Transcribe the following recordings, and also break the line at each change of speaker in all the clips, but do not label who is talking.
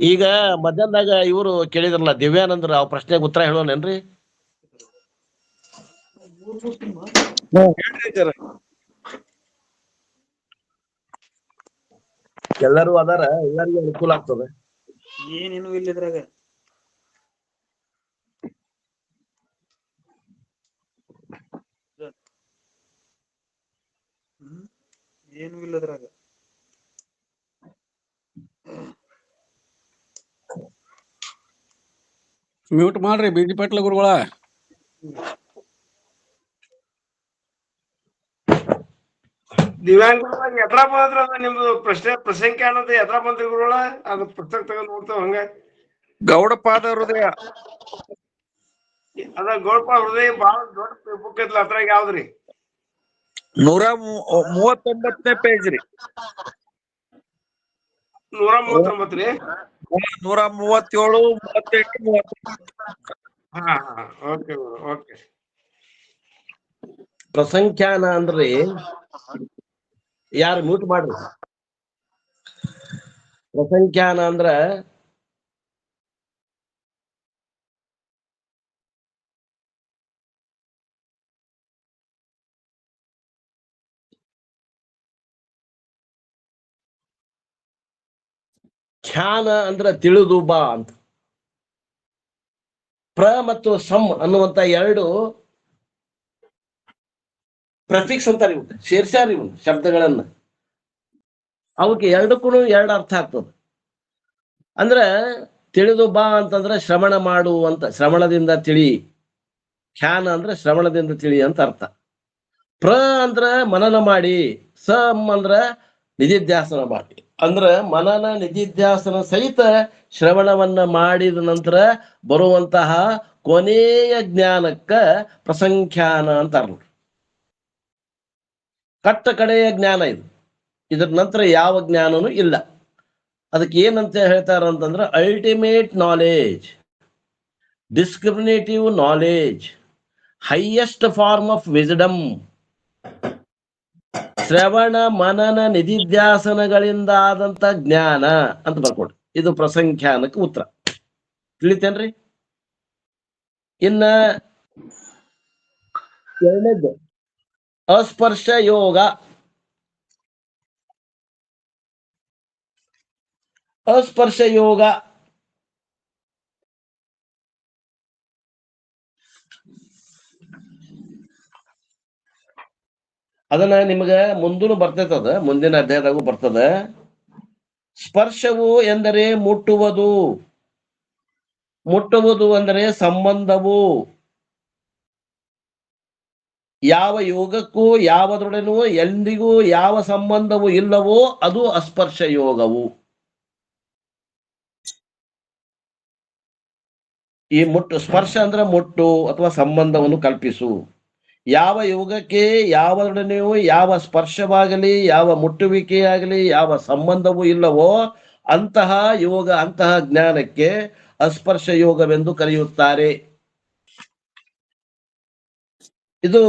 ಈಗ ಮಧ್ಯಾಹ್ನದಾಗ ಇವರು ಕೇಳಿದ್ರಲ್ಲ ದಿವ್ಯಾನಂದ್ರ ಆ ಪ್ರಶ್ನೆಗೆ ಉತ್ತರ ಹೇಳೋನೇನ್ರಿ? ಎಲ್ಲರೂ ಅದಾರ, ಎಲ್ಲರಿಗೂ ಅನುಕೂಲ ಆಗ್ತದೆ.
ಏನೇನು ಇಲ್ಲಿದ್ರಾಗ ಏನು ಇಲ್ಲದ್ರಾಗ
ಮ್ಯೂಟ್ ಮಾಡ್ರಿ ಬಿಜಿ ಪಾಟ್ಲ ಗುರುಗಳ.
ದಿವ್ಯಾಂಗ ಎತ್ರ ಬಂದ್ರ ನಿಮ್ದು ಪ್ರಸಂಖ್ಯಾ ಅನ್ನೋದು ಎತ್ರ ಬಂದ್ರಿ ಗುರುಗಳ? ಅದು ಪುಸ್ತಕ ತಗೊಂಡ್ ನೋಡ್ತಾವ ಹಂಗ.
ಗೌಡಪಾದ ಹೃದಯ
ಅದ ಗೌಡಪಾದ ಹೃದಯ ಬಾಳ ದೊಡ್ಡ ಬುಕ್ ಐತ್ಲ, ಅದ್ರಾಗ ಯಾವ್ದ್ರಿ?
139ನೇ ಪೇಜ್ ರೀ.
139 ರೀ.
137, 38, 39.
ಹಾ ಓಕೆ ಓಕೆ.
ಪ್ರಸಂಖ್ಯಾನ ಅಂದ್ರಿ ಯಾರು ಮ್ಯೂಟ್ ಮಾಡ್ರಿ. ಪ್ರಸಂಖ್ಯಾನ ಅಂದ್ರ ಖ್ಯಾನ ಅಂದ್ರ ತಿಳಿದು ಬಾ ಅಂತ. ಪ್ರ ಮತ್ತು ಸಮ್ ಅನ್ನುವಂತ ಎರಡು ಪ್ರೆಫಿಕ್ಸ್ ಅಂತಾರ, ಇವ್ ಸೇರ್ಸ್ಯಾರ ಇವ್ ಶಬ್ದಗಳನ್ನ. ಅವಕ್ಕೆ ಎರಡಕ್ಕೂ ಎರಡು ಅರ್ಥ ಆಗ್ತದೆ. ಅಂದ್ರ ತಿಳಿದು ಬಾ ಅಂತಂದ್ರ ಶ್ರವಣ ಮಾಡು ಅಂತ, ಶ್ರವಣದಿಂದ ತಿಳಿ. ಖ್ಯಾನ ಅಂದ್ರ ಶ್ರವಣದಿಂದ ತಿಳಿ ಅಂತ ಅರ್ಥ. ಪ್ರ ಅಂದ್ರ ಮನನ ಮಾಡಿ, ಸಮ್ ಅಂದ್ರ ನಿಧಿಧ್ಯಾಸನ ಮಾಡಿ. ಅಂದ್ರ ಮನನ ನಿಧಿಧ್ಯಾಸನ ಸಹಿತ ಶ್ರವಣವನ್ನ ಮಾಡಿದ ನಂತರ ಬರುವಂತಹ ಕೊನೆಯ ಜ್ಞಾನಕ್ಕ ಪ್ರಸಂಖ್ಯಾನ ಅಂತಾರ. ಕಟ್ಟ ಕಡೆಯ ಜ್ಞಾನ ಇದು. ಇದ್ರ ನಂತರ ಯಾವ ಜ್ಞಾನನೂ ಇಲ್ಲ. ಅದಕ್ಕೆ ಏನಂತ ಹೇಳ್ತಾರ ಅಂತಂದ್ರೆ ultimate knowledge, discriminative knowledge, highest form of wisdom. ಶ್ರವಣ ಮನನ ನಿಧಿಧ್ಯಾಸನಗಳಿಂದ ಆದಂತ ಜ್ಞಾನ ಅಂತ ಬರ್ಕೊಡ್ರಿ. ಇದು ಪ್ರಸಂಖ್ಯಾನಕ್ಕೆ ಉತ್ತರ. ತಿಳಿತೇನ್ರಿ? ಇನ್ನ ಎರಡನೇದ್ದು ಅಸ್ಪರ್ಶ ಯೋಗ. ಅಸ್ಪರ್ಶ ಯೋಗ ಅದನ್ನ ನಿಮ್ಗ ಮುಂದೂ ಬರ್ತೈತದ, ಮುಂದಿನ ಅಧ್ಯಾಯದಾಗೂ ಬರ್ತದ. ಸ್ಪರ್ಶವು ಎಂದರೆ ಮುಟ್ಟುವುದು, ಮುಟ್ಟುವುದು ಅಂದರೆ ಸಂಬಂಧವು. ಯಾವ ಯೋಗಕ್ಕೂ ಯಾವದರೊಡನೂ ಎಂದಿಗೂ ಯಾವ ಸಂಬಂಧವೂ ಇಲ್ಲವೋ ಅದು ಅಸ್ಪರ್ಶ ಯೋಗವು. ಈ ಮುಟ್ಟು, ಸ್ಪರ್ಶ ಅಂದ್ರೆ ಮುಟ್ಟು ಅಥವಾ ಸಂಬಂಧವನ್ನು ಕಲ್ಪಿಸು. ಯಾವ ಯೋಗಕ್ಕೆ ಯಾವದೊಡನೆಯೂ ಯಾವ ಸ್ಪರ್ಶವಾಗಲಿ, ಯಾವ ಮುಟ್ಟುವಿಕೆಯಾಗಲಿ, ಯಾವ ಸಂಬಂಧವೂ ಇಲ್ಲವೋ ಅಂತಹ ಯೋಗ, ಅಂತಹ ಜ್ಞಾನಕ್ಕೆ ಅಸ್ಪರ್ಶ ಯೋಗವೆಂದು ಕರೆಯುತ್ತಾರೆ. ಇದು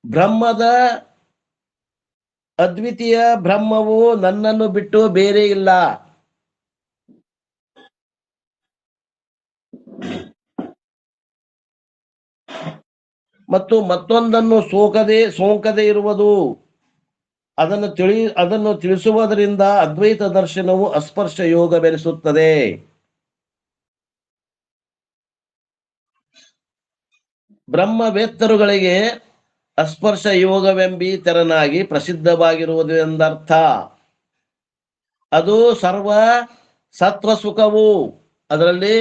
ಬ್ರಹ್ಮದ ಅದ್ವಿತೀಯ ಬ್ರಹ್ಮವು ನನ್ನನ್ನು ಬಿಟ್ಟು ಬೇರೆ ಇಲ್ಲ. ಮತ್ತು ಮತ್ತೊಂದನ್ನು ಸೋಂಕದೆ ಇರುವುದು. ಅದನ್ನು ತಿಳಿಸುವುದರಿಂದ ಅದ್ವೈತ ದರ್ಶನವು ಅಸ್ಪರ್ಶ ಯೋಗವೆನಿಸುತ್ತದೆ. ಬ್ರಹ್ಮವೇತ್ತರುಗಳಿಗೆ ಅಸ್ಪರ್ಶ ಯೋಗವೆಂಬಿ ತೆರನಾಗಿ ಪ್ರಸಿದ್ಧವಾಗಿರುವುದು ಎಂದರ್ಥ. ಅದು ಸರ್ವ ಸತ್ವ ಸುಖವು. ಅದರಲ್ಲಿ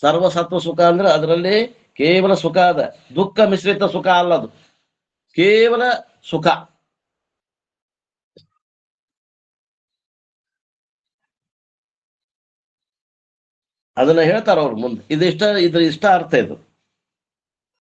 ಸರ್ವ ಸತ್ವ ಸುಖ ಅಂದ್ರೆ ಅದರಲ್ಲಿ ಕೇವಲ ಸುಖ ಅದ, ದುಃಖ ಮಿಶ್ರಿತ ಸುಖ ಅಲ್ಲದು, ಕೇವಲ ಸುಖ. ಅದನ್ನ ಹೇಳ್ತಾರ ಅವ್ರು ಮುಂದೆ. ಇದ್ರ ಇಷ್ಟ ಅರ್ಥ ಇದು.